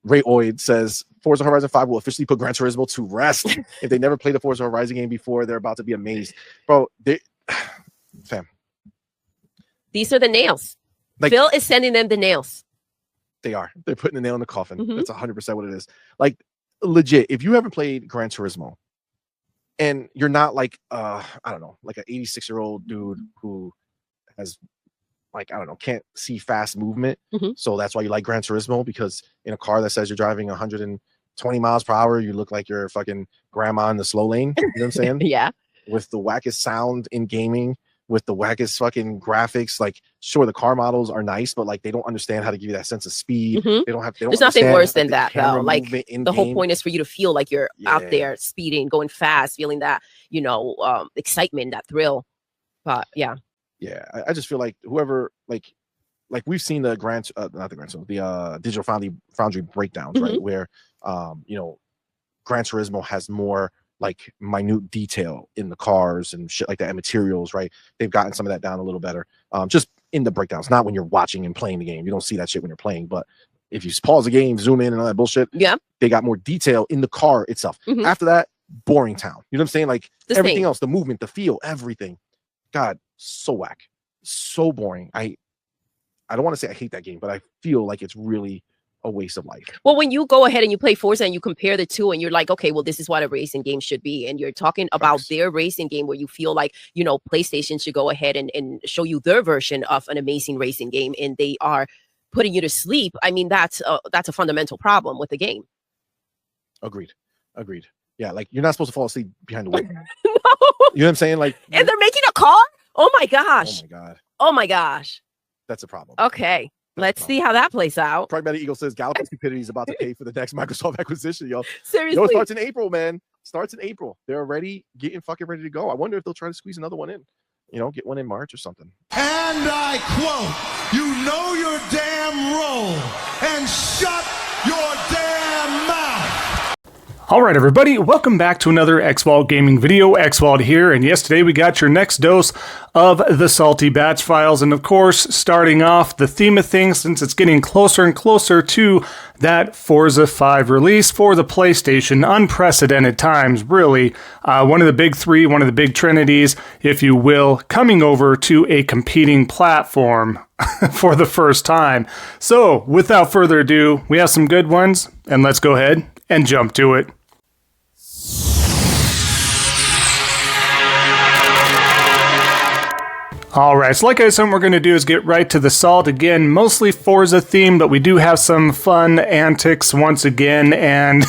Ray Oid says Forza Horizon 5 will officially put Gran Turismo to rest. If they never played a Forza Horizon game before, they're about to be amazed. Bro, fam. These are the nails. Like, Phil is sending them the nails. They are. They're putting the nail in the coffin. Mm-hmm. That's 100% what it is. Like, legit, if you haven't played Gran Turismo and you're not like, I don't know, like an 86-year-old dude who has, like, I don't know, can't see fast movement. Mm-hmm. So that's why you like Gran Turismo, because in a car that says you're driving 120 miles per hour, you look like you're fucking grandma in the slow lane. You know what I'm saying? Yeah. With the wackest sound in gaming, with the wackest fucking graphics. Like, sure, the car models are nice, but like they don't understand how to give you that sense of speed. Mm-hmm. They don't. There's nothing worse than that, though. Like the whole point is for you to feel like you're out there speeding, going fast, feeling that, you know, excitement, that thrill. But yeah. Yeah, I just feel like whoever like we've seen the the Digital Foundry breakdowns, mm-hmm. right? Where you know, Gran Turismo has more like minute detail in the cars and shit like that, and materials, right? They've gotten some of that down a little better. Just in the breakdowns, not when you're watching and playing the game. You don't see that shit when you're playing, but if you pause the game, zoom in and all that bullshit, yeah, they got more detail in the car itself. Mm-hmm. After that, boring town. You know what I'm saying? Like everything else, the movement, the feel, everything. God, so whack, so boring. I don't want to say I hate that game, but I feel like it's really a waste of life. Well, when you go ahead and you play Forza and you compare the two and you're like, okay, well, this is what a racing game should be. And you're talking about their racing game where you feel like, you know, PlayStation should go ahead and show you their version of an amazing racing game, and they are putting you to sleep. I mean, that's a fundamental problem with the game. Agreed. Yeah, like you're not supposed to fall asleep behind the wheel. No. You know what I'm saying? Like, and they're making a car? Oh my gosh. Oh my gosh. That's a problem. Okay. Let's see how that plays out. Pragmatic Eagle says Galloping Stupidity is about to pay for the next Microsoft acquisition, yo. Seriously. Yo, it starts in April, man. Starts in April. They're already getting fucking ready to go. I wonder if they'll try to squeeze another one in. You know, get one in March or something. And I quote, you know your damn role and shut your damn mouth. All right, everybody, welcome back to another Xvault gaming video. Xvault here, and yes, today we got your next dose of the salty batch files, and of course, starting off the theme of things, since it's getting closer and closer to that Forza 5 release for the PlayStation. Unprecedented times, really. One of the big three, one of the big trinities, if you will, coming over to a competing platform for the first time. So, without further ado, we have some good ones, and let's go ahead and jump to it. Alright, so like I said, what we're going to do is get right to the salt. Again, mostly Forza themed, but we do have some fun antics once again, and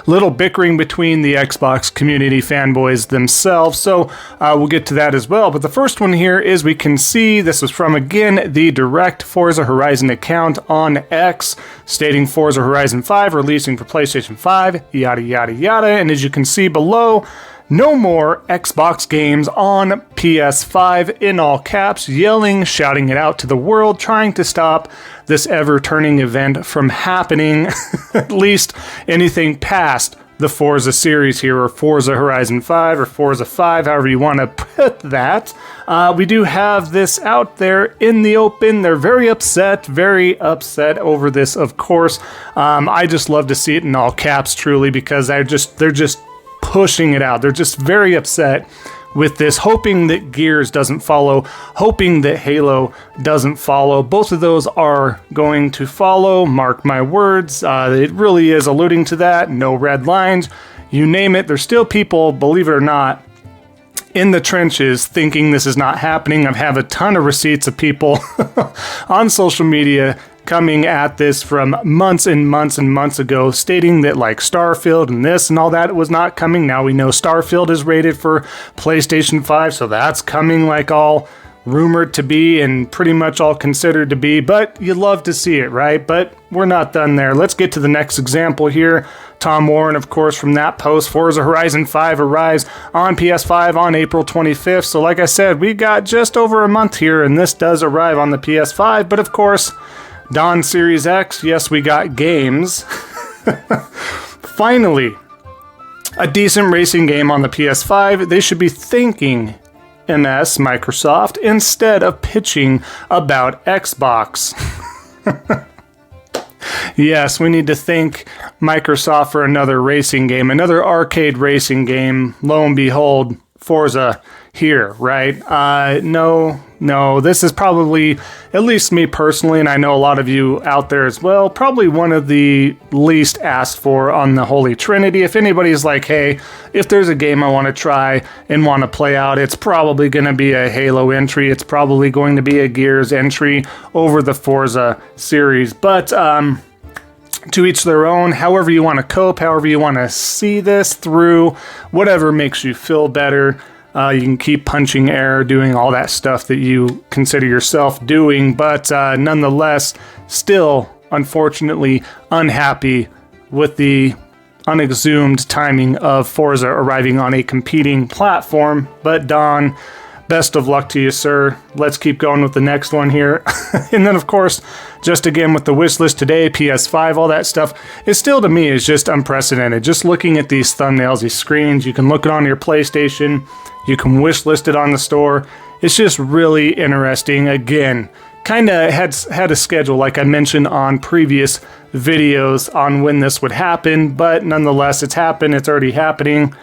little bickering between the Xbox community fanboys themselves, so we'll get to that as well. But the first one here is, we can see, this was from, again, the direct Forza Horizon account on X, stating Forza Horizon 5 releasing for PlayStation 5, yada yada yada, and as you can see below, no more Xbox games on PS5 in all caps, yelling, shouting it out to the world, trying to stop this ever-turning event from happening, at least anything past the Forza series here, or Forza Horizon 5, or Forza 5, however you want to put that. We do have this out there in the open. They're very upset over this, of course. I just love to see it in all caps, truly, because they're just pushing it out. They're just very upset with this, hoping that Gears doesn't follow, hoping that Halo doesn't follow. Both of those are going to follow, mark my words. It really is alluding to that. No red lines, you name it. There's still people, believe it or not, in the trenches thinking this is not happening. I have a ton of receipts of people on social media coming at this from months and months and months ago, stating that like Starfield and this and all that was not coming. Now we know Starfield is rated for PlayStation 5, so that's coming like all rumored to be and pretty much all considered to be, but you love to see it, right? But we're not done there. Let's get to the next example here. Tom Warren, of course, from that post, Forza Horizon 5 arrives on PS5 on April 25th. So like I said, we got just over a month here, and this does arrive on the PS5, but of course, Dawn Series X, yes, we got games. Finally, a decent racing game on the PS5. They should be thanking Microsoft, instead of pitching about Xbox. Yes, we need to thank Microsoft for another racing game, another arcade racing game. Lo and behold, Forza here, right? No, this is probably, at least me personally, and I know a lot of you out there as well, probably one of the least asked for on the Holy Trinity. If anybody's like, hey, if there's a game I want to try and want to play out, it's probably going to be a Halo entry. It's probably going to be a Gears entry over the Forza series. But to each their own, however you want to cope, however you want to see this through, whatever makes you feel better. You can keep punching air, doing all that stuff that you consider yourself doing, but nonetheless, still, unfortunately, unhappy with the unexhumed timing of Forza arriving on a competing platform. But Don, best of luck to you, sir. Let's keep going with the next one here. And then, of course, just again with the wish list today, PS5, all that stuff, it still to me is just unprecedented. Just looking at these thumbnails, these screens, you can look it on your PlayStation, you can wish list it on the store. It's just really interesting. Again, kind of had a schedule like I mentioned on previous videos on when this would happen, but nonetheless, it's happened. It's already happening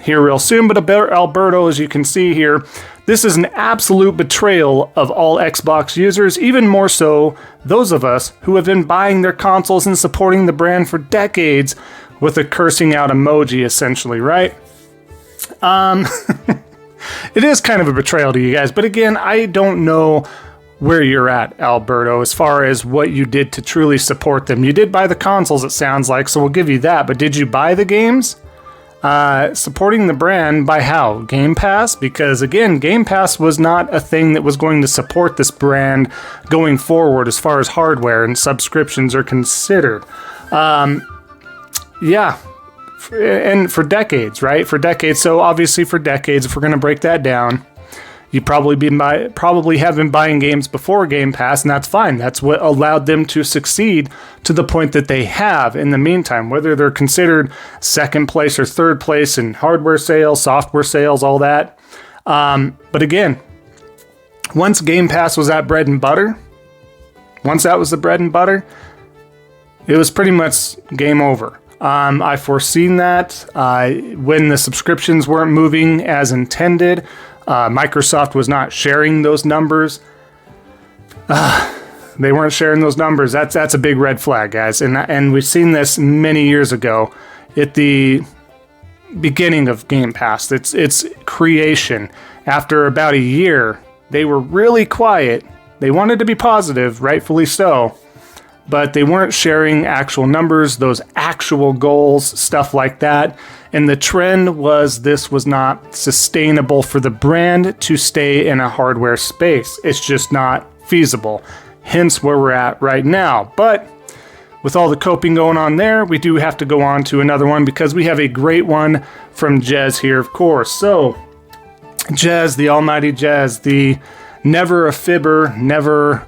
here real soon. But Alberto, as you can see here, this is an absolute betrayal of all Xbox users, even more so those of us who have been buying their consoles and supporting the brand for decades with a cursing out emoji, essentially, right? It is kind of a betrayal to you guys, but again, I don't know where you're at, Alberto, as far as what you did to truly support them. You did buy the consoles, it sounds like, so we'll give you that, but did you buy the games? Supporting the brand by how? Game Pass? Because again, Game Pass was not a thing that was going to support this brand going forward as far as hardware and subscriptions are considered. Yeah. And for decades, right? For decades. So obviously for decades, if we're going to break that down, you probably have been buying games before Game Pass, and that's fine. That's what allowed them to succeed to the point that they have in the meantime, whether they're considered second place or third place in hardware sales, software sales, all that. But again, once Game Pass was that bread and butter, once that was the bread and butter, it was pretty much game over. I foreseen that when the subscriptions weren't moving as intended. Microsoft was not sharing those numbers. They weren't sharing those numbers. That's a big red flag, guys. And we've seen this many years ago at the beginning of Game Pass. Its creation. After about a year, they were really quiet. They wanted to be positive, rightfully so. But they weren't sharing actual numbers, those actual goals, stuff like that. And the trend was this was not sustainable for the brand to stay in a hardware space. It's just not feasible. Hence where we're at right now. But with all the coping going on there, we do have to go on to another one because we have a great one from Jez here, of course. So, Jez, the almighty Jez, the never a fibber, never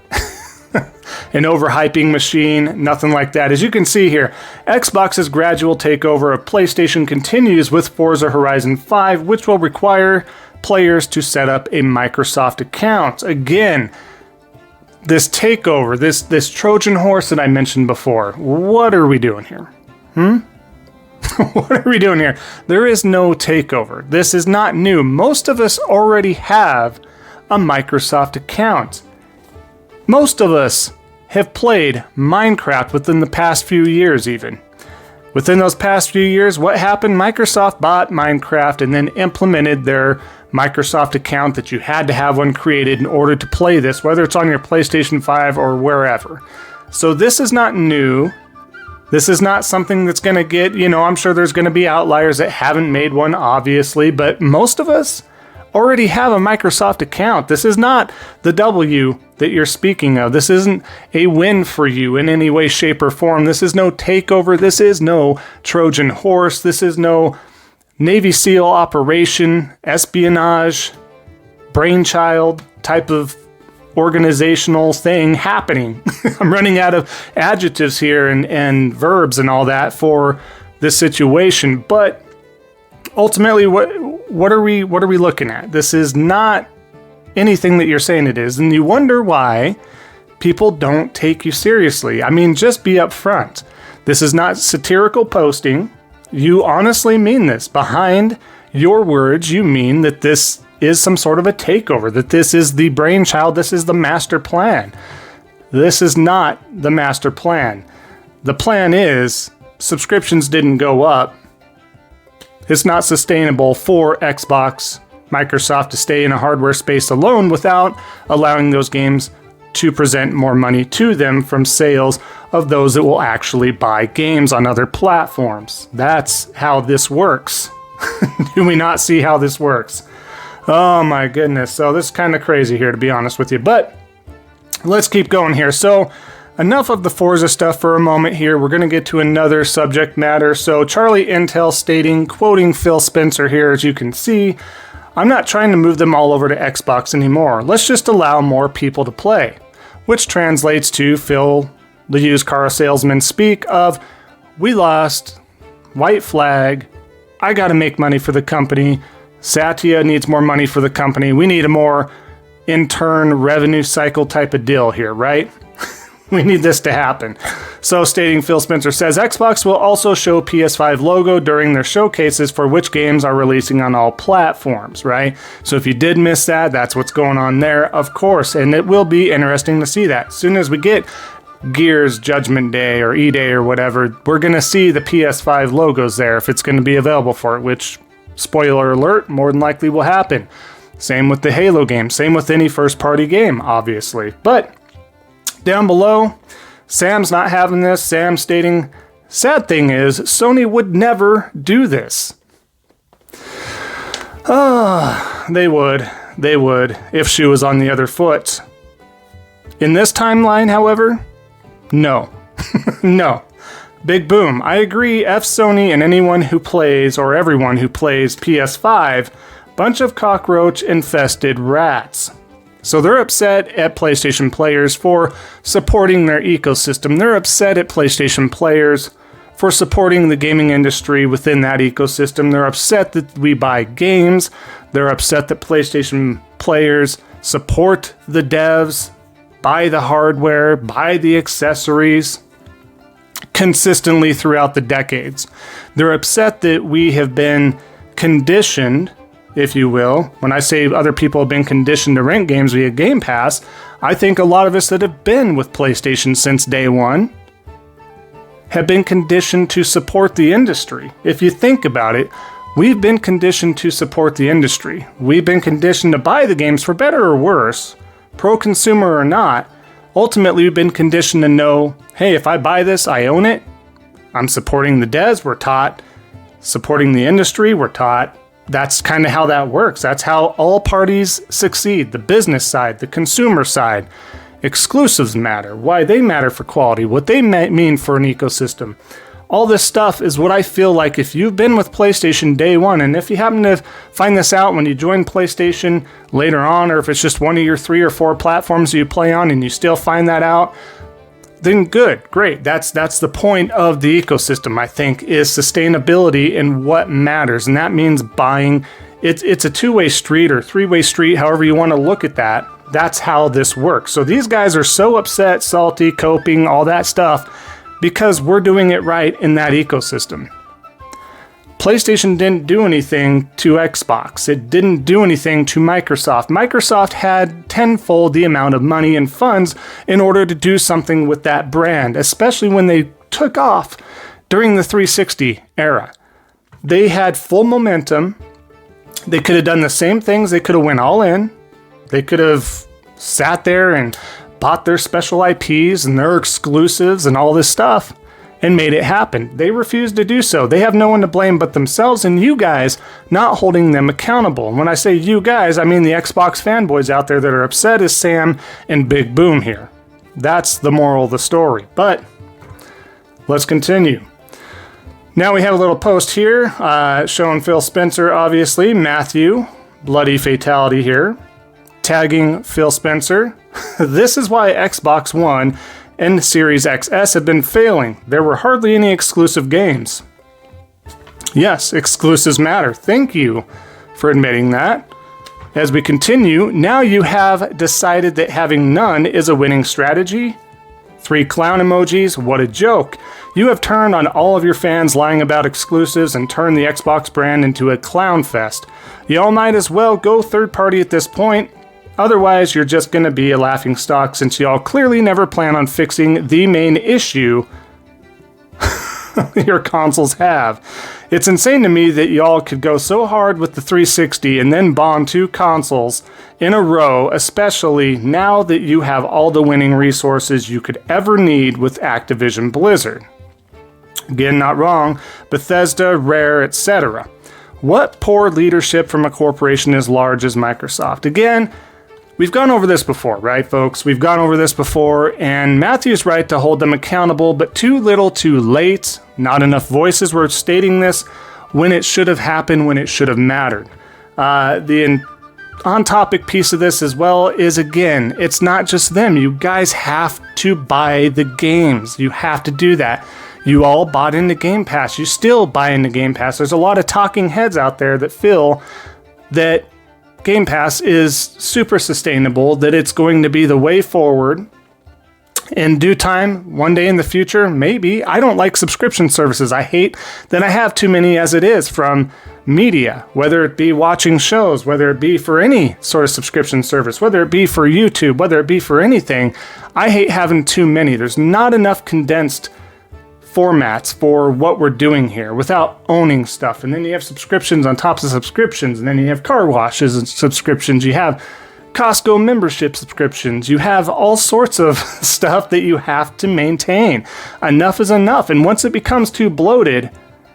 an overhyping machine, nothing like that. As you can see here, Xbox's gradual takeover of PlayStation continues with Forza Horizon 5, which will require players to set up a Microsoft account. Again, this takeover, this Trojan horse that I mentioned before, what are we doing here? What are we doing here? There is no takeover. This is not new. Most of us already have a Microsoft account. Most of us have played Minecraft within the past few years even. Within those past few years, what happened? Microsoft bought Minecraft and then implemented their Microsoft account that you had to have one created in order to play this, whether it's on your PlayStation 5 or wherever. So this is not new. This is not something that's going to get, I'm sure there's going to be outliers that haven't made one, obviously, but most of us already have a Microsoft account. This is not the W that you're speaking of. This isn't a win for you in any way, shape, or form. This is no takeover. This is no Trojan horse. This is no Navy SEAL operation, espionage, brainchild type of organizational thing happening. I'm running out of adjectives here and verbs and all that for this situation, but ultimately, what are we looking at? This is not anything that you're saying it is, and you wonder why people don't take you seriously. I mean, just be upfront. This is not satirical posting. You honestly mean this. Behind your words, you mean that this is some sort of a takeover, that this is the brainchild, this is the master plan. This is not the master plan. The plan is subscriptions didn't go up. It's not sustainable for Xbox, Microsoft to stay in a hardware space alone without allowing those games to present more money to them from sales of those that will actually buy games on other platforms. That's how this works. Do we not see how this works? Oh my goodness. So this is kind of crazy here, to be honest with you. But let's keep going here. So enough of the Forza stuff for a moment here. We're going to get to another subject matter. So Charlie Intel stating, quoting Phil Spencer here, as you can see, I'm not trying to move them all over to Xbox anymore. Let's just allow more people to play. Which translates to Phil, the used car salesman, speak of, we lost, white flag, I got to make money for the company. Satya needs more money for the company. We need a more intern revenue cycle type of deal here, right? We need this to happen. So stating, Phil Spencer says, Xbox will also show PS5 logo during their showcases for which games are releasing on all platforms, right? So if you did miss that, that's what's going on there, of course. And it will be interesting to see that. As soon as we get Gears Judgment Day or E-Day or whatever, we're going to see the PS5 logos there if it's going to be available for it, which, spoiler alert, more than likely will happen. Same with the Halo game. Same with any first-party game, obviously. But down below, Sam's not having this. Sam stating, sad thing is, Sony would never do this. They would. They would, if she was on the other foot. In this timeline, however, no. No. Big boom. I agree, F Sony and anyone who plays, or everyone who plays PS5, bunch of cockroach-infested rats. So they're upset at PlayStation players for supporting their ecosystem. They're upset at PlayStation players for supporting the gaming industry within that ecosystem. They're upset that we buy games. They're upset that PlayStation players support the devs, buy the hardware, buy the accessories consistently throughout the decades. They're upset that we have been conditioned, if you will. When I say other people have been conditioned to rent games via Game Pass, I think a lot of us that have been with PlayStation since day one have been conditioned to support the industry. If you think about it, we've been conditioned to support the industry. We've been conditioned to buy the games for better or worse, pro-consumer or not. Ultimately, we've been conditioned to know, hey, if I buy this, I own it. I'm supporting the devs, we're taught. Supporting the industry, we're taught. That's kind of how that works. That's how all parties succeed. The business side, the consumer side. Exclusives matter. Why they matter for quality. What they mean for an ecosystem. All this stuff is what I feel like if you've been with PlayStation day one, and if you happen to find this out when you join PlayStation later on, or if it's just one of your 3 or 4 platforms you play on and you still find that out, then good, great. That's the point of the ecosystem, I think, is sustainability and what matters. And that means buying. It's a 2-way street or 3-way street, however you want to look at that. That's how this works. So these guys are so upset, salty, coping, all that stuff, because we're doing it right in that ecosystem. PlayStation didn't do anything to Xbox. It didn't do anything to Microsoft. Microsoft had tenfold the amount of money and funds in order to do something with that brand, especially when they took off during the 360 era. They had full momentum. They could have done the same things. They could have went all in. They could have sat there and bought their special IPs and their exclusives and all this stuff and made it happen. They refused to do so. They have no one to blame but themselves and you guys not holding them accountable. And when I say you guys, I mean the Xbox fanboys out there that are upset as Sam and Big Boom here. That's the moral of the story. But let's continue. Now we have a little post here showing Phil Spencer, obviously, Matthew, bloody fatality here, tagging Phil Spencer. This is why Xbox One and Series XS have been failing. There were hardly any exclusive games. Yes, exclusives matter. Thank you for admitting that. As we continue, now you have decided that having none is a winning strategy. 3 clown emojis, what a joke. You have turned on all of your fans lying about exclusives and turned the Xbox brand into a clown fest. Y'all might as well go third party at this point. Otherwise, you're just going to be a laughingstock since y'all clearly never plan on fixing the main issue your consoles have. It's insane to me that y'all could go so hard with the 360 and then bond 2 consoles in a row, especially now that you have all the winning resources you could ever need with Activision Blizzard. Again, not wrong, Bethesda, Rare, etc. What poor leadership from a corporation as large as Microsoft? Again, we've gone over this before, right, folks? We've gone over this before, and Matthew's right to hold them accountable, but too little too late. Not enough voices were stating this when it should have happened, when it should have mattered. The on-topic piece of this as well is, again, it's not just them. You guys have to buy the games. You have to do that. You all bought into Game Pass. You still buy into Game Pass. There's a lot of talking heads out there that feel that Game Pass is super sustainable, that it's going to be the way forward. In due time, one day in the future, maybe. I don't like subscription services. I hate that I have too many as it is from media, whether it be watching shows, whether it be for any sort of subscription service, whether it be for YouTube, whether it be for anything. I hate having too many. There's not enough condensed formats for what we're doing here without owning stuff. And then you have subscriptions on top of subscriptions, and then you have car washes and subscriptions. You have Costco membership subscriptions. You have all sorts of stuff that you have to maintain. Enough is enough. And once it becomes too bloated,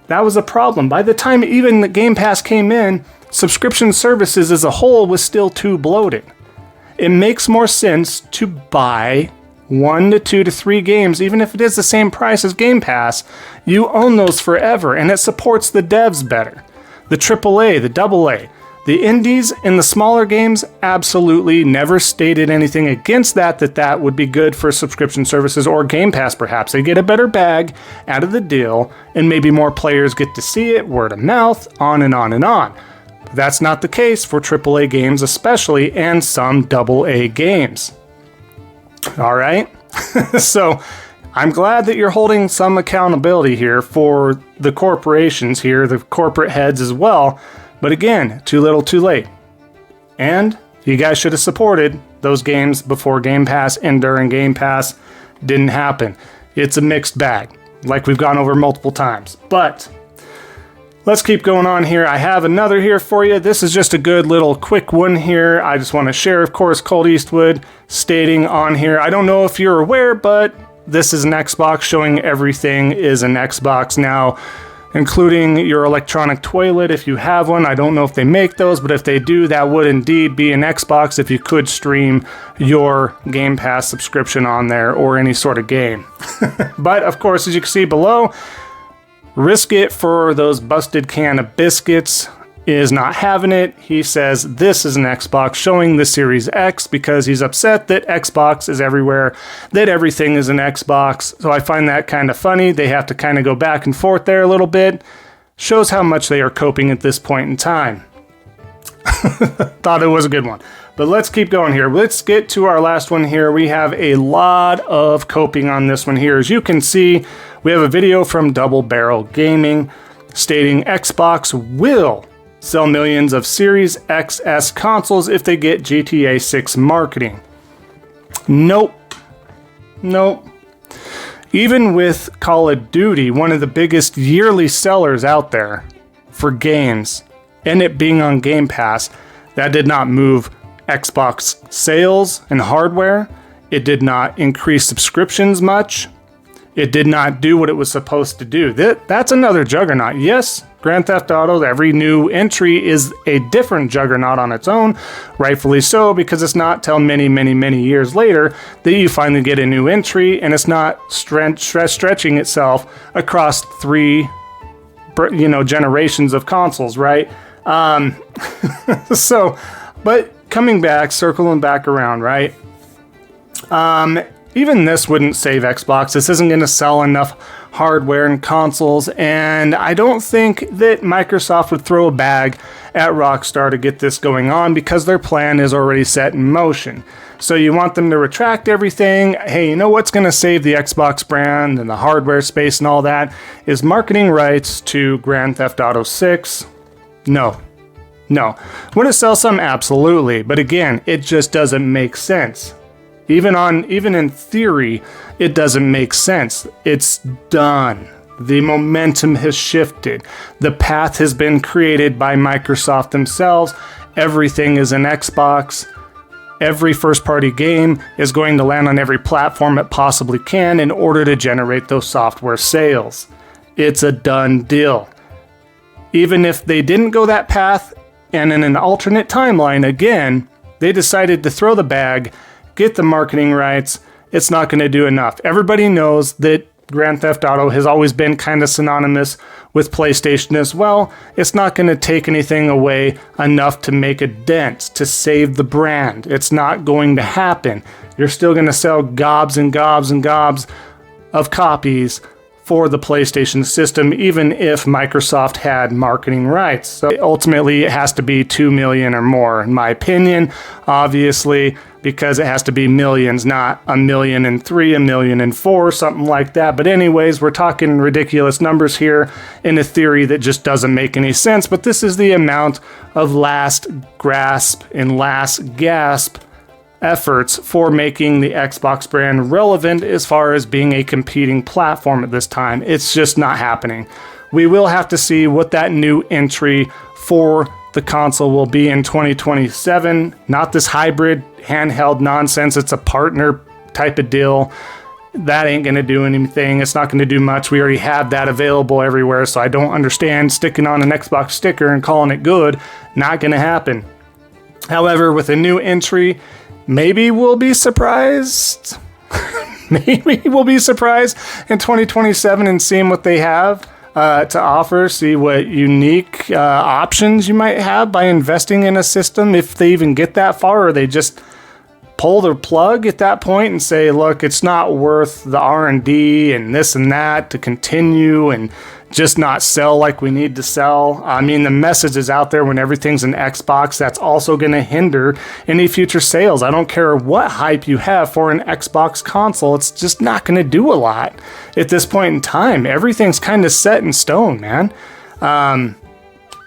that was a problem. By the time even the Game Pass came in, subscription services as a whole was still too bloated. It makes more sense to buy 1 to 2 to 3 games, even if it is the same price as Game Pass. You own those forever, and it supports the devs better. The AAA, the AA. The indies and the smaller games absolutely never stated anything against that would be good for subscription services or Game Pass perhaps. They get a better bag out of the deal, and maybe more players get to see it, word of mouth, on and on and on. That's not the case for AAA games especially, and some AA games. Alright? So, I'm glad that you're holding some accountability here for the corporations here, the corporate heads as well. But again, too little too late. And you guys should have supported those games before Game Pass and during Game Pass. Didn't happen. It's a mixed bag, like we've gone over multiple times. But let's keep going on here. I have another here for you. This is just a good little quick one here. I just want to share, of course, Colt Eastwood stating on here, I don't know if you're aware, but this is an Xbox showing everything is an Xbox now, including your electronic toilet if you have one. I don't know if they make those, but if they do, that would indeed be an Xbox if you could stream your Game Pass subscription on there or any sort of game. But of course, as you can see below, Risk It for those busted can of biscuits is not having it. He says this is an Xbox showing the Series X because he's upset that Xbox is everywhere, that everything is an Xbox. So I find that kind of funny. They have to kind of go back and forth there a little bit. Shows how much they are coping at this point in time. Thought it was a good one. But let's keep going here. Let's get to our last one here. We have a lot of coping on this one here. As you can see, we have a video from Double Barrel Gaming stating Xbox will sell millions of Series XS consoles if they get GTA 6 marketing. Nope. Even with Call of Duty, one of the biggest yearly sellers out there for games, and it being on Game Pass, that did not move Xbox sales and hardware. It did not increase subscriptions much. It did not do what it was supposed to do. That's another juggernaut. Yes, Grand Theft Auto, every new entry is a different juggernaut on its own, rightfully so, because it's not till many, many, many years later that you finally get a new entry, and it's not stretching itself across 3 generations of consoles, right? So, but coming back, circling back around, right? Even this wouldn't save Xbox. This isn't going to sell enough hardware and consoles, and I don't think that Microsoft would throw a bag at Rockstar to get this going on because their plan is already set in motion. So you want them to retract everything. Hey, you know what's going to save the Xbox brand and the hardware space and all that is marketing rights to Grand Theft Auto 6? No. Would it sell some? Absolutely. But again, it just doesn't make sense. Even in theory, it doesn't make sense. It's done. The momentum has shifted. The path has been created by Microsoft themselves. Everything is an Xbox. Every first-party game is going to land on every platform it possibly can in order to generate those software sales. It's a done deal. Even if they didn't go that path, and in an alternate timeline, again, they decided to throw the bag, get the marketing rights, it's not going to do enough. Everybody knows that Grand Theft Auto has always been kind of synonymous with PlayStation as well. It's not going to take anything away enough to make a dent, to save the brand. It's not going to happen. You're still going to sell gobs and gobs and gobs of copies for the PlayStation system, even if Microsoft had marketing rights. So ultimately, it has to be 2 million or more, in my opinion, obviously, because it has to be millions, not 1,000,003, 1,000,004, something like that. But anyways, we're talking ridiculous numbers here in a theory that just doesn't make any sense. But this is the amount of last grasp and last gasp efforts for making the Xbox brand relevant as far as being a competing platform at this time. It's just not happening. We will have to see what that new entry for the console will be in 2027. Not this hybrid handheld nonsense. It's a partner type of deal. That ain't going to do anything. It's not going to do much. We already have that available everywhere, so I don't understand sticking on an Xbox sticker and calling it good. Not going to happen. However, with a new entry, maybe we'll be surprised. Maybe we'll be surprised in 2027 and seeing what they have to offer, see what unique options you might have by investing in a system, if they even get that far, or they just pull the plug at that point and say, look, it's not worth the R&D and this and that to continue and just not sell like we need to sell. I mean, the message is out there when everything's an Xbox. That's also going to hinder any future sales. I don't care what hype you have for an Xbox console. It's just not going to do a lot at this point in time. Everything's kind of set in stone, man.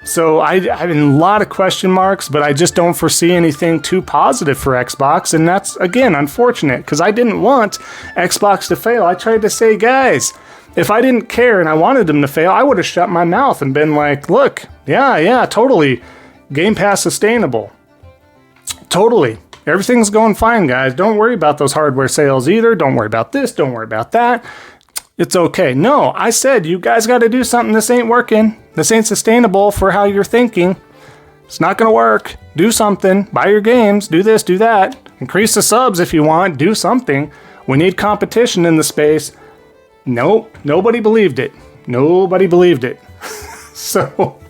So I have a lot of question marks, but I just don't foresee anything too positive for Xbox. And that's, again, unfortunate because I didn't want Xbox to fail. I tried to say, guys, if I didn't care and I wanted them to fail, I would have shut my mouth and been like, look, yeah, totally. Game Pass sustainable. Totally. Everything's going fine, guys. Don't worry about those hardware sales either. Don't worry about this. Don't worry about that. It's okay. No, I said, you guys got to do something. This ain't working. This ain't sustainable for how you're thinking. It's not going to work. Do something. Buy your games. Do this, do that. Increase the subs if you want. Do something. We need competition in the space. Nope. Nobody believed it. Nobody believed it. So,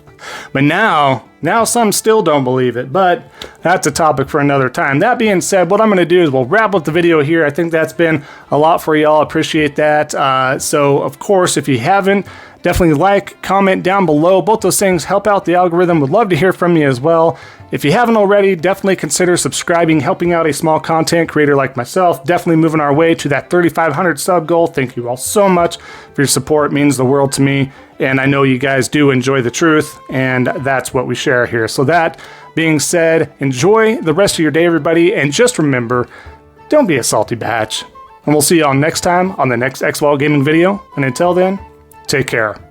but now some still don't believe it, but that's a topic for another time. That being said, what I'm going to do is we'll wrap up the video here. I think that's been a lot for y'all. Appreciate that. So, of course, if you haven't, definitely like, comment down below. Both those things help out the algorithm. Would love to hear from you as well. If you haven't already, definitely consider subscribing, helping out a small content creator like myself. Definitely moving our way to that 3,500 sub goal. Thank you all so much for your support. It means the world to me. And I know you guys do enjoy the truth, and that's what we share here. So that being said, enjoy the rest of your day, everybody. And just remember, don't be a salty batch. And we'll see y'all next time on the next Xvault gaming video. And until then, take care.